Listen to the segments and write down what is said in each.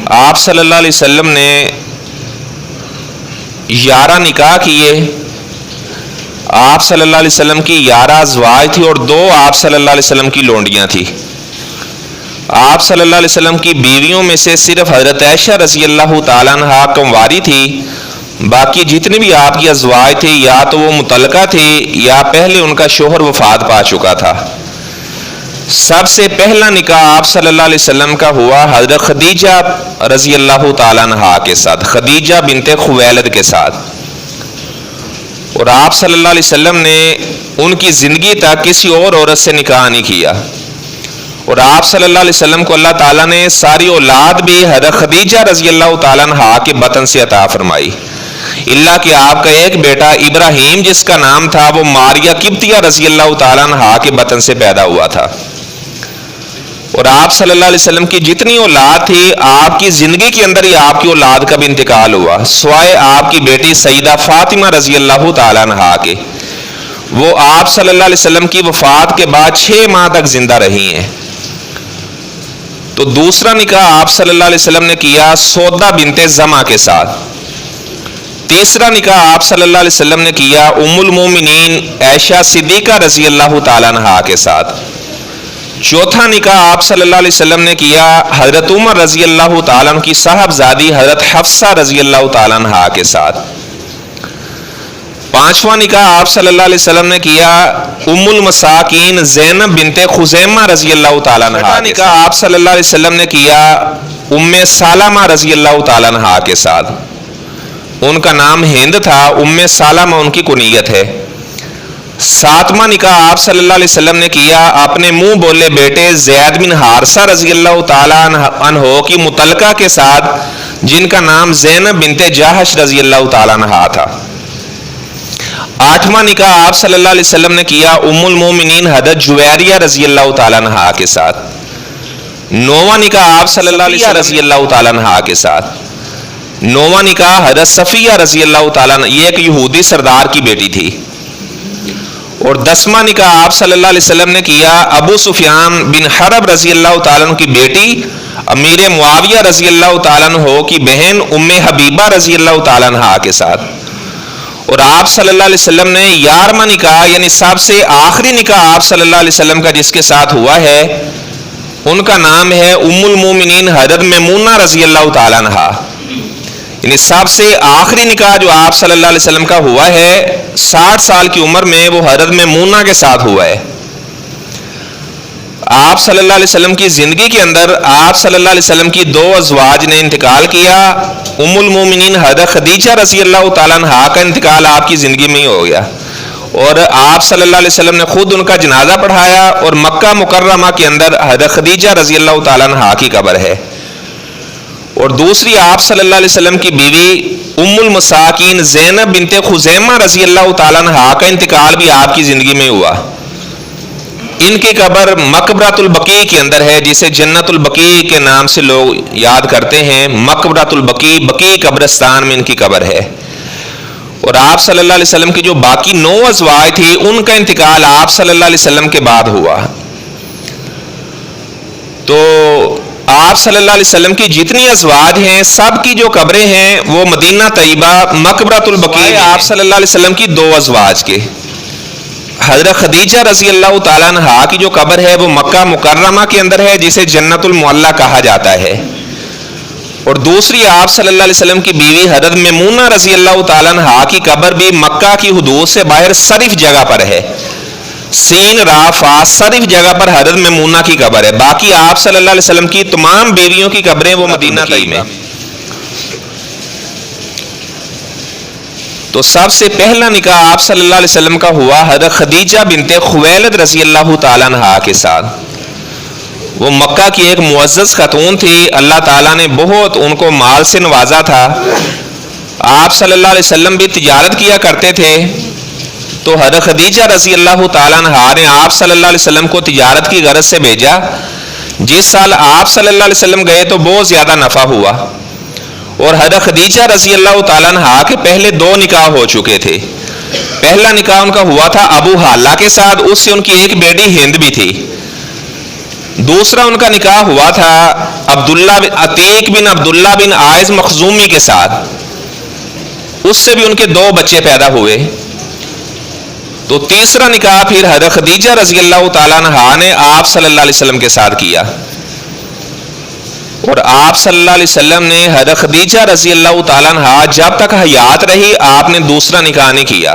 آپ صلی اللہ علیہ وسلم نے 11 نکاح کیے. آپ صلی اللہ علیہ وسلم کی 11 ازواج تھی اور 2 آپ صلی اللہ علیہ وسلم کی لونڈیاں تھی. آپ صلی اللہ علیہ وسلم کی بیویوں میں سے صرف حضرت عائشہ رضی اللہ تعالیٰ عنہا کنواری تھی. باقی جتنے بھی آپ کی ازواج تھے یا تو وہ مطلقہ تھے یا پہلے ان کا شوہر وفات پا چکا تھا. سب سے پہلا نکاح آپ صلی اللہ علیہ وسلم کا ہوا حضرت خدیجہ رضی اللہ تعالیٰ عنہا کے ساتھ، خدیجہ بنت خویلد کے ساتھ. اور آپ صلی اللہ علیہ وسلم نے ان کی زندگی تک کسی اور عورت سے نکاح نہیں کیا. اور آپ صلی اللہ علیہ وسلم کو اللہ تعالیٰ نے ساری اولاد بھی حضرت خدیجہ رضی اللہ تعالیٰ عنہا کے بطن سے عطا فرمائی، اللہ کہ آپ کا ایک بیٹا ابراہیم جس کا نام تھا وہ ماریہ قبطیہ رضی اللہ تعالیٰ عنہا کے بطن سے پیدا ہوا تھا. اور آپ صلی اللہ علیہ وسلم کی جتنی اولاد تھی آپ کی زندگی کے اندر ہی آپ کی اولاد کا بھی انتقال ہوا، سوائے آپ کی بیٹی سیدہ فاطمہ رضی اللہ تعالیٰ عنہا کے. وہ آپ صلی اللہ علیہ وسلم کی وفات کے بعد 6 ماہ تک زندہ رہی ہیں. تو دوسرا نکاح آپ صلی اللہ علیہ وسلم نے کیا سودا بنت زمع کے ساتھ. تیسرا نکاح آپ صلی اللہ علیہ وسلم نے کیا ام المومنین عائشہ صدیقہ رضی اللہ تعالیٰ عنہا کے ساتھ. چوتھا نکاح آپ صلی اللہ علیہ وسلم نے کیا حضرت عمر رضی اللہ تعالیٰ عنہ کی صاحبزادی حضرت حفصہ رضی اللہ تعالیٰ عنہا کے ساتھ. پانچواں نکاح آپ صلی اللہ علیہ وسلم نے کیا ام المساکین زینب بنت خزیمہ رضی اللہ تعالیٰ عنہا. چھٹا نکاح آپ صلی اللہ علیہ وسلم نے کیا ام سلمہ رضی اللہ تعالیٰ عنہا کے ساتھ. ان کا نام ہند تھا، ام سلمہ ان کی کنیت ہے. ساتواں نکاح آپ صلی اللہ علیہ وسلم نے کیا اپنے منہ بولے بیٹے زید بن حارثہ رضی اللہ تعالیٰ عنہ کی مطلقہ کے ساتھ جن کا نام زینب بنت جاحش رضی اللہ تعالیٰ عنہا تھا. آٹھواں نکاح آپ صلی اللہ علیہ وسلم نے کیا ام المومنین حضرت جویریہ رضی اللہ تعالیٰ عنہا کے ساتھ. نواں نکاح آپ صلی اللہ علیہ وسلم رضی اللہ تعالیٰ عنہا کے ساتھ. نواں نکاح حضرت صفیہ رضی اللہ تعالیٰ عنہ، یہ ایک یہودی سردار کی بیٹی تھی. اور 10واں نکاح آپ صلی اللہ علیہ وسلم نے کیا ابو سفیان بن حرب رضی اللہ تعالیٰ عنہ کی بیٹی امیر معاویہ رضی اللہ تعالیٰ عنہ کی بہن ام حبیبہ رضی اللہ تعالیٰ عنہ کے ساتھ. اور آپ صلی اللہ علیہ وسلم نے 11واں نکاح یعنی سب سے آخری نکاح آپ صلی اللہ علیہ وسلم کا جس کے ساتھ ہوا ہے ان کا نام ہے ام المومنین حضرت میمونہ رضی اللہ تعالیٰ عنہ. یعنی سب سے آخری نکاح جو آپ صلی اللہ علیہ وسلم کا ہوا ہے 60 سال کی عمر میں وہ حضرت میمونہ کے ساتھ ہوا ہے. آپ صلی اللہ علیہ وسلم کی زندگی کے اندر آپ صلی اللہ علیہ وسلم کی 2 ازواج نے انتقال کیا. ام المومنین حضرت خدیجہ رضی اللہ تعالیٰ عنہا کا انتقال آپ کی زندگی میں ہی ہو گیا اور آپ صلی اللہ علیہ وسلم نے خود ان کا جنازہ پڑھایا اور مکہ مکرمہ کے اندر حضرت خدیجہ رضی اللہ تعالیٰ عنہا کی قبر ہے. اور دوسری آپ صلی اللہ علیہ وسلم کی بیوی ام المساکین زینب بنت خزیمہ رضی اللہ تعالیٰ عنہا کا انتقال بھی آپ کی زندگی میں ہوا. ان کی قبر مقبرۃ البقیع کے اندر ہے جسے جنت البقیع کے نام سے لوگ یاد کرتے ہیں. مقبرۃ البقیع بقیع قبرستان میں ان کی قبر ہے. اور آپ صلی اللہ علیہ وسلم کی جو باقی 9 ازواج تھی ان کا انتقال آپ صلی اللہ علیہ وسلم کے بعد ہوا. تو آپ صلی اللہ علیہ وسلم کی جتنی ازواج ہیں سب کی جو قبریں ہیں وہ مدینہ طیبہ مقبرۃ البقیع. آپ صلی اللہ علیہ وسلم کی 2 ازواج کے حضرت خدیجہ رضی اللہ تعالیٰ عنہا کی جو قبر ہے وہ مکہ مکرمہ کے اندر ہے جسے جنت المعلیٰ کہا جاتا ہے. اور دوسری آپ صلی اللہ علیہ وسلم کی بیوی حضرت میمونہ رضی اللہ تعالیٰ عنہا کی قبر بھی مکہ کی حدود سے باہر صرف جگہ پر ہے. سین را فا صرف جگہ پر حضرت میمونہ کی قبر ہے. باقی آپ صلی اللہ علیہ وسلم کی تمام بیویوں کی قبریں وہ مدینہ طیبہ میں. تو سب سے پہلا نکاح آپ صلی اللہ علیہ وسلم کا ہوا حضرت خدیجہ بنت خویلد رضی اللہ تعالیٰ عنہا کے ساتھ. وہ مکہ کی ایک معزز خاتون تھی، اللہ تعالیٰ نے بہت ان کو مال سے نوازا تھا. آپ صلی اللہ علیہ وسلم بھی تجارت کیا کرتے تھے تو حضرت خدیجہ رضی اللہ تعالیٰ عنہا نے آپ صلی اللہ علیہ وسلم کو تجارت کی غرض سے بھیجا. جس سال آپ صلی اللہ علیہ وسلم گئے تو بہت زیادہ نفع ہوا. اور حضرت خدیجہ رضی اللہ تعالیٰ عنہا کے پہلے 2 نکاح ہو چکے تھے. پہلا نکاح ان کا ہوا تھا ابو حالہ کے ساتھ، اس سے ان کی ایک بیٹی ہند بھی تھی. دوسرا ان کا نکاح ہوا تھا عتیق بن عبداللہ بن عائز مخزومی کے ساتھ، اس سے بھی ان کے 2 بچے پیدا ہوئے۔ تو تیسرا نکاح پھر حضرت خدیجہ رضی اللہ تعالیٰ عنہا نے آپ صلی اللہ علیہ وسلم کے ساتھ کیا، اور آپ صلی اللہ علیہ وسلم نے حضرت خدیجہ رضی اللہ تعالیٰ عنہا جب تک حیات رہی آپ نے دوسرا نکاح نہیں کیا،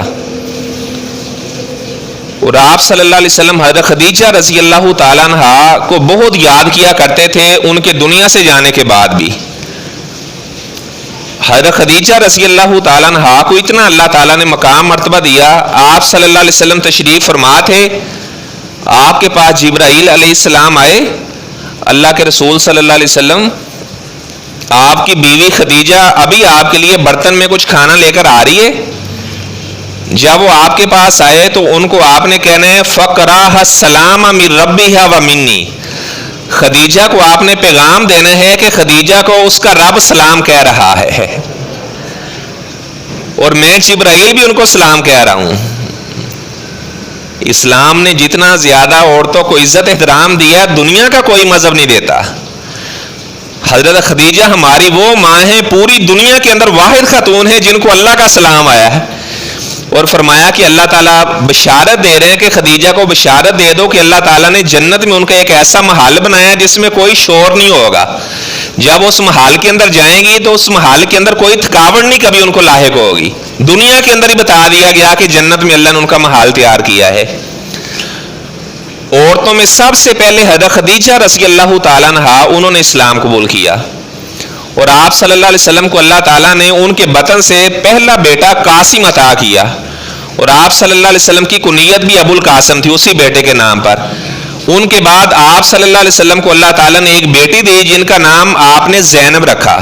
اور آپ صلی اللہ علیہ وسلم حضرت خدیجہ رضی اللہ تعالیٰ عنہا کو بہت یاد کیا کرتے تھے ان کے دنیا سے جانے کے بعد بھی۔ حضرت خدیجہ رضی اللہ تعالیٰ عنہا کو اتنا اللہ تعالیٰ نے مقام مرتبہ دیا، آپ صلی اللہ علیہ وسلم تشریف فرما تھے، آپ کے پاس جبرائیل علیہ السلام آئے، اللہ کے رسول صلی اللہ علیہ وسلم آپ کی بیوی خدیجہ ابھی آپ کے لیے برتن میں کچھ کھانا لے کر آ رہی ہے۔ جب وہ آپ کے پاس آئے تو ان کو آپ نے کہنا ہے فقراہ السلام من ربها و منی، خدیجہ کو آپ نے پیغام دینا ہے کہ خدیجہ کو اس کا رب سلام کہہ رہا ہے، اور میں جبرائیل بھی ان کو سلام کہہ رہا ہوں۔ اسلام نے جتنا زیادہ عورتوں کو عزت احترام دیا دنیا کا کوئی مذہب نہیں دیتا۔ حضرت خدیجہ ہماری وہ ماں ہیں، پوری دنیا کے اندر واحد خاتون ہے جن کو اللہ کا سلام آیا ہے، اور فرمایا کہ اللہ تعالیٰ بشارت دے رہے ہیں کہ خدیجہ کو بشارت دے دو کہ اللہ تعالیٰ نے جنت میں ان کا ایک ایسا محل بنایا جس میں کوئی شور نہیں ہوگا، جب اس محل کے اندر جائیں گی تو اس محل کے اندر کوئی تھکاوٹ نہیں کبھی ان کو لاحق ہوگی۔ دنیا کے اندر ہی بتا دیا گیا کہ جنت میں اللہ نے ان کا محل تیار کیا ہے۔ عورتوں میں سب سے پہلے حضرت خدیجہ رضی اللہ تعالیٰ عنہا انہوں نے اسلام قبول کیا، اور آپ صلی اللہ علیہ وسلم کو اللہ تعالیٰ نے ان کے بطن سے پہلا بیٹا قاسم عطا کیا، اور آپ صلی اللہ علیہ وسلم کی کنیت بھی ابو القاسم تھی اسی بیٹے کے نام پر۔ ان کے بعد آپ صلی اللہ علیہ وسلم کو اللہ تعالیٰ نے ایک بیٹی دی جن کا نام آپ نے زینب رکھا،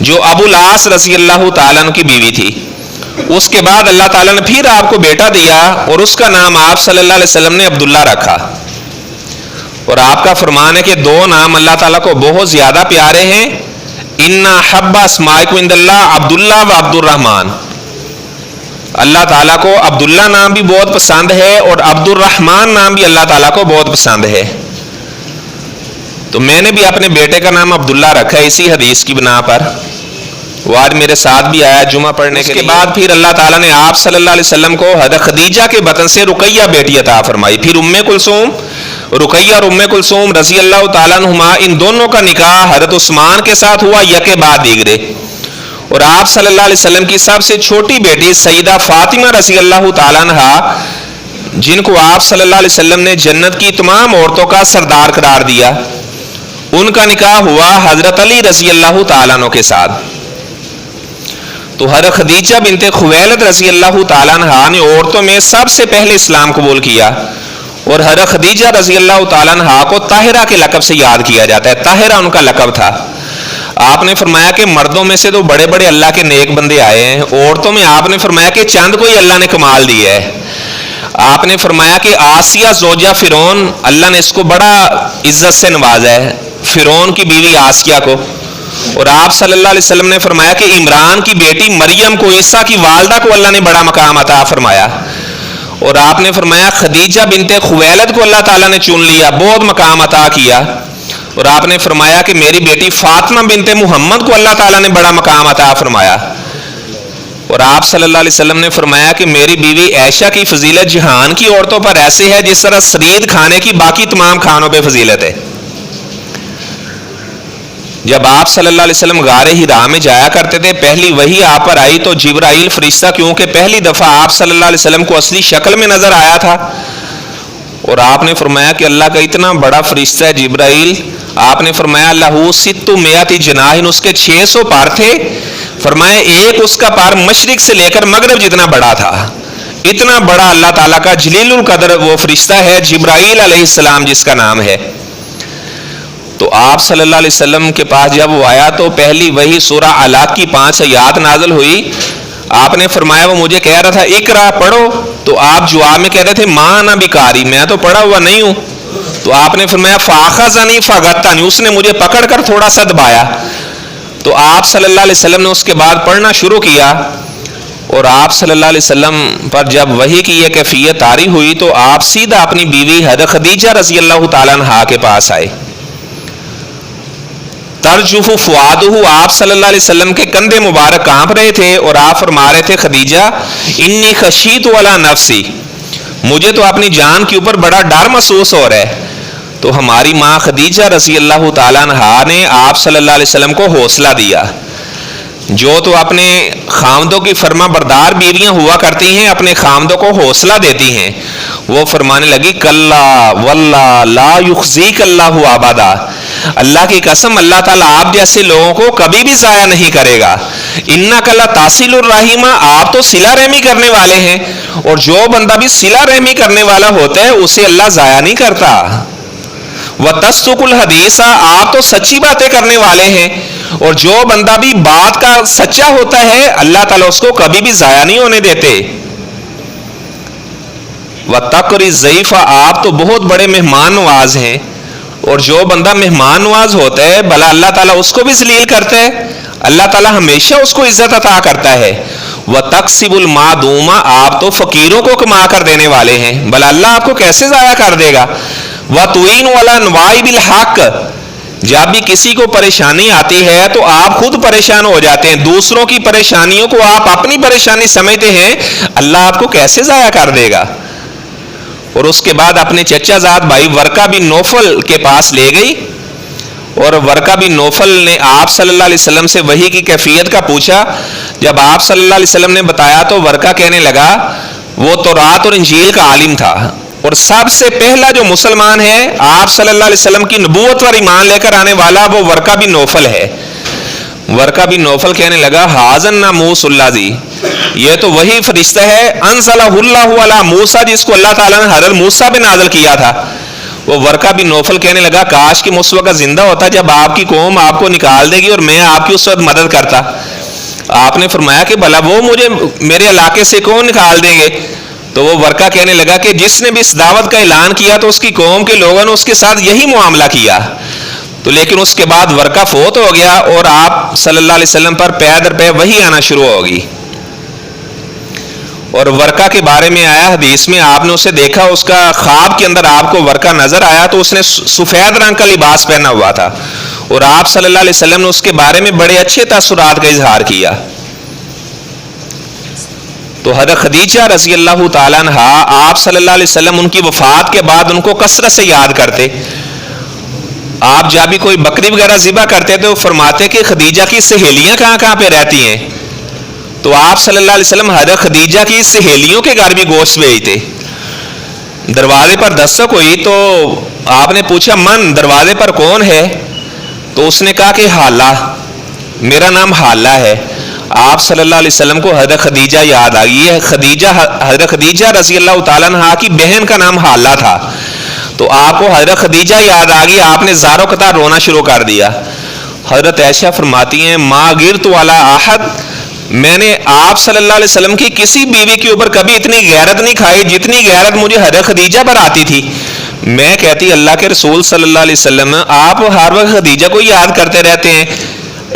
جو ابو العاص رضی اللہ تعالیٰ عنہ کی بیوی تھی۔ اس کے بعد اللہ تعالیٰ نے پھر آپ کو بیٹا دیا اور اس کا نام آپ صلی اللہ علیہ وسلم نے عبداللہ رکھا، اور آپ کا فرمان ہے کہ 2 نام اللہ تعالیٰ کو بہت زیادہ پیارے ہیں، اِنَّا حَبَّ اسْمَائِكُمْ عِندَ اللَّهِ عبداللہ و عبد الرحمن۔ اللہ تعالیٰ کو عبداللہ نام بھی بہت پسند ہے اور عبد الرحمن نام بھی اللہ تعالیٰ کو بہت پسند ہے، تو میں نے بھی اپنے بیٹے کا نام عبداللہ رکھا ہے اسی حدیث کی بنا پر، وہ آج میرے ساتھ بھی آیا جمعہ پڑھنے کے لیے۔ اس کے بعد پھر اللہ تعالیٰ نے آپ صلی اللہ علیہ وسلم کو حضرت خدیجہ کے بطن سے رقیہ بیٹی عطا فرمائی، پھر ام کلثوم، رقیہ اور ام کلثوم رضی اللہ تعالیٰ عنہما، ان دونوں کا نکاح حضرت عثمان کے ساتھ ہوا یکے بعد دیگرے، اور آپ صلی اللہ علیہ وسلم کی سب سے چھوٹی بیٹی سیدہ فاطمہ رضی اللہ تعالیٰ عنہا، جن کو آپ صلی اللہ علیہ وسلم نے جنت کی تمام عورتوں کا سردار قرار دیا، ان کا نکاح ہوا حضرت علی رضی اللہ تعالیٰ عنہ کے ساتھ۔ تو حضرت خدیجہ بنت خویلد رضی اللہ تعالیٰ عنہا نے عورتوں میں سب سے پہلے اسلام قبول کیا، اور حضرت خدیجہ رضی اللہ تعالیٰ عنہا کو طاہرہ کے لقب سے یاد کیا جاتا ہے، طاہرہ ان کا لقب تھا۔ آپ نے فرمایا کہ مردوں میں سے تو بڑے بڑے اللہ کے نیک بندے آئے ہیں، عورتوں میں آپ نے فرمایا کہ چند کو ہی اللہ نے کمال دیا ہے۔ آپ نے فرمایا کہ آسیہ زوجہ فرعون، اللہ نے اس کو بڑا عزت سے نوازا ہے، فرعون کی بیوی آسیہ کو، اور آپ صلی اللہ علیہ وسلم نے فرمایا کہ عمران کی بیٹی مریم کو، عیسیٰ کی والدہ کو اللہ نے بڑا مقام عطا فرمایا، اور آپ نے فرمایا خدیجہ بنت خویلد کو اللہ تعالیٰ نے چن لیا، بہت مقام عطا کیا، اور آپ نے فرمایا کہ میری بیٹی فاطمہ بنت محمد کو اللہ تعالیٰ نے بڑا مقام عطا فرمایا، اور آپ صلی اللہ علیہ وسلم نے فرمایا کہ میری بیوی عائشہ کی فضیلت جہان کی عورتوں پر ایسے ہے جس طرح سرید کھانے کی باقی تمام کھانوں پہ فضیلت ہے۔ جب آپ صلی اللہ علیہ وسلم غار حرا میں جایا کرتے تھے، پہلی وحی آپ پر آئی تو جبرائیل فرشتہ، کیونکہ پہلی دفعہ آپ صلی اللہ علیہ وسلم کو اصلی شکل میں نظر آیا تھا، اور آپ نے فرمایا کہ اللہ کا اتنا بڑا فرشتہ ہے جبرائیل، آپ نے فرمایا لہو 600 جناح، اس کے 600 پر تھے، فرمایا ایک اس کا پر مشرق سے لے کر مغرب جتنا بڑا تھا، اتنا بڑا اللہ تعالیٰ کا جلیل القدر وہ فرشتہ ہے جبرائیل علیہ السلام جس کا نام ہے۔ تو آپ صلی اللہ علیہ وسلم کے پاس جب وہ آیا تو پہلی وہی سورہ علاق کی 5 آیات نازل ہوئی، آپ نے فرمایا وہ مجھے کہہ رہا تھا اقرا پڑھو، تو آپ جواب میں کہتے تھے ماں نہ بیکاری، میں تو پڑھا ہوا نہیں ہوں، تو آپ نے فرمایا فاخذنی فغتنی، اس نے مجھے پکڑ کر تھوڑا سا دبایا، تو آپ صلی اللہ علیہ وسلم نے اس کے بعد پڑھنا شروع کیا، اور آپ صلی اللہ علیہ وسلم پر جب وحی کی یہ کیفیت طاری ہوئی تو آپ سیدھا اپنی بیوی حضرت خدیجہ رضی اللہ تعالیٰ عنہا کے پاس آئے. ترجف فؤادہ، آپ صلی اللہ علیہ وسلم کے کندھے مبارک کانپ رہے تھے اور آپ فرما رہے تھے خدیجہ انی خشیت علی نفسی، مجھے تو اپنی جان کے اوپر بڑا ڈر محسوس ہو رہا ہے. تو ہماری ماں خدیجہ رضی اللہ تعالیٰ عنہا نے آپ صلی اللہ علیہ وسلم کو حوصلہ دیا. جو تو اپنے خامدوں کی فرما بردار بیویاں ہوا کرتی ہیں اپنے خامدوں کو حوصلہ دیتی ہیں. وہ فرمانے لگی کلا واللہ لا یخزیک اللہ ابدا، اللہ کی قسم اللہ تعالیٰ آپ جیسے لوگوں کو کبھی بھی ضائع نہیں کرے گا. انک لتاصل الرحیم، آپ تو صلہ رحمی کرنے والے ہیں، اور جو بندہ بھی صلہ رحمی کرنے والا ہوتا ہے اسے اللہ ضائع نہیں کرتا. وتصدق الحدیث، آپ تو سچی باتیں کرنے والے ہیں، اور جو بندہ بھی بات کا سچا ہوتا ہے اللہ تعالیٰ اس کو کبھی بھی ضائع نہیں ہونے دیتے. وتقری الضیف، آپ تو بہت بڑے مہمان نواز ہیں، اور جو بندہ مہمان نواز ہوتا ہے بھلا اللہ تعالیٰ اس کو بھی ذلیل کرتا ہے، اللہ تعالیٰ ہمیشہ اس کو عزت عطا کرتا ہے. وتکسب المعدوم، آپ تو فقیروں کو کما کر دینے والے ہیں، بھلا اللہ آپ کو کیسے ضائع کر دے گا. وتعین علی نوائب الحق، جب بھی کسی کو پریشانی آتی ہے تو آپ خود پریشان ہو جاتے ہیں، دوسروں کی پریشانیوں کو آپ اپنی پریشانی سمجھتے ہیں، اللہ آپ کو کیسے ضائع کر دے گا. اور اس کے بعد اپنے چچا زاد بھائی ورقہ بن نوفل کے پاس لے گئی، اور ورقہ بن نوفل نے آپ صلی اللہ علیہ وسلم سے وحی کی کیفیت کا پوچھا. جب آپ صلی اللہ علیہ وسلم نے بتایا تو ورقہ کہنے لگا، وہ تورات اور انجیل کا عالم تھا، اور سب سے پہلا جو مسلمان ہے آپ صلی اللہ علیہ وسلم کی نبوت پر ایمان لے کر آنے والا وہ ورقہ بن نوفل ہے. ورقہ بن نوفل کہنے لگا حاضن ناموس اللہ جی، یہ تو وہی فرشتہ ہے انزلہ اللہ علی موسیٰ، جس کو اللہ تعالیٰ نے حضرت موسیٰ پہ نازل کیا تھا. وہ ورقہ بن نوفل کہنے لگا کاش کہ اس وقت زندہ ہوتا جب آپ کی قوم آپ کو نکال دے گی اور میں آپ کی اس وقت مدد کرتا. آپ نے فرمایا کہ بھلا وہ مجھے میرے علاقے سے کون نکال دیں گے. تو وہ ورقہ کہنے لگا کہ جس نے بھی اس دعوت کا اعلان کیا تو اس کی قوم کے لوگوں نے اس کے ساتھ یہی معاملہ کیا. تو لیکن اس کے بعد ورقہ فوت ہو گیا اور آپ صلی اللہ علیہ وسلم پر پے در پے وحی آنا شروع ہوگی. اور ورقہ کے بارے میں آیا حدیث میں، آپ نے اسے دیکھا، اس کا خواب کے اندر آپ کو ورقہ نظر آیا تو اس نے سفید رنگ کا لباس پہنا ہوا تھا، اور آپ صلی اللہ علیہ وسلم نے اس کے بارے میں بڑے اچھے تاثرات کا اظہار کیا. تو حضرت خدیجہ رضی اللہ تعالیٰ عنہ آپ صلی اللہ علیہ وسلم ان کی وفات کے بعد ان کو کثرت سے یاد کرتے. آپ جب بھی کوئی بکری وغیرہ ذبح کرتے تو فرماتے کہ خدیجہ کی سہیلیاں کہاں کہاں پہ رہتی ہیں. تو آپ صلی اللہ علیہ وسلم حضرت خدیجہ کی سہیلیوں کے گھر بھی گوشت بھیجتے. دروازے پر دستک ہوئی تو آپ نے پوچھا من، دروازے پر کون ہے؟ تو اس نے کہا کہ حالہ، میرا نام حالہ ہے. آپ صلی اللہ علیہ وسلم کو حضرت خدیجہ یاد آ گئی ہے. حضرت خدیجہ رضی اللہ تعالیٰ عنہ کی بہن کا نام حالہ تھا. تو آپ کو حضرت خدیجہ یاد آ گئی، آپ نے زارو قطار رونا شروع کر دیا. حضرت عائشہ فرماتی ہیں ما غرت علی احد، میں نے آپ صلی اللہ علیہ وسلم کی کسی بیوی کے اوپر کبھی اتنی غیرت نہیں کھائی جتنی غیرت مجھے حضرت خدیجہ پر آتی تھی. میں کہتی اللہ کے رسول صلی اللہ علیہ وسلم آپ ہر وقت خدیجہ کو یاد کرتے رہتے ہیں،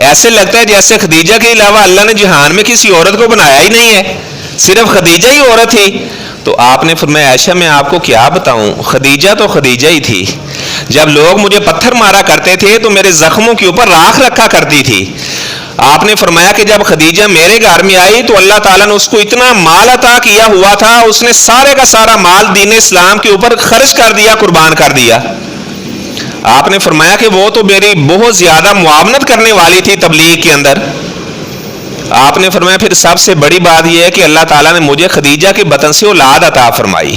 ایسے لگتا ہے جیسے خدیجہ کے علاوہ اللہ نے جہان میں کسی عورت کو بنایا ہی نہیں ہے، صرف خدیجہ ہی عورت تھی. تو آپ نے فرمایا عائشہ میں آپ کو کیا بتاؤں، خدیجہ تو خدیجہ ہی تھی. جب لوگ مجھے پتھر مارا کرتے تھے تو میرے زخموں کے اوپر راکھ رکھا کرتی تھی. آپ نے فرمایا کہ جب خدیجہ میرے گھر میں آئی تو اللہ تعالیٰ نے اس کو اتنا مال عطا کیا ہوا تھا، اس نے سارے کا سارا مال دین اسلام کے اوپر خرچ کر دیا، قربان کر دیا. آپ نے فرمایا کہ وہ تو میری بہت زیادہ معاونت کرنے والی تھی تبلیغ کے اندر. آپ نے فرمایا پھر سب سے بڑی بات یہ ہے کہ اللہ تعالیٰ نے مجھے خدیجہ کے بطن سے اولاد عطا فرمائی.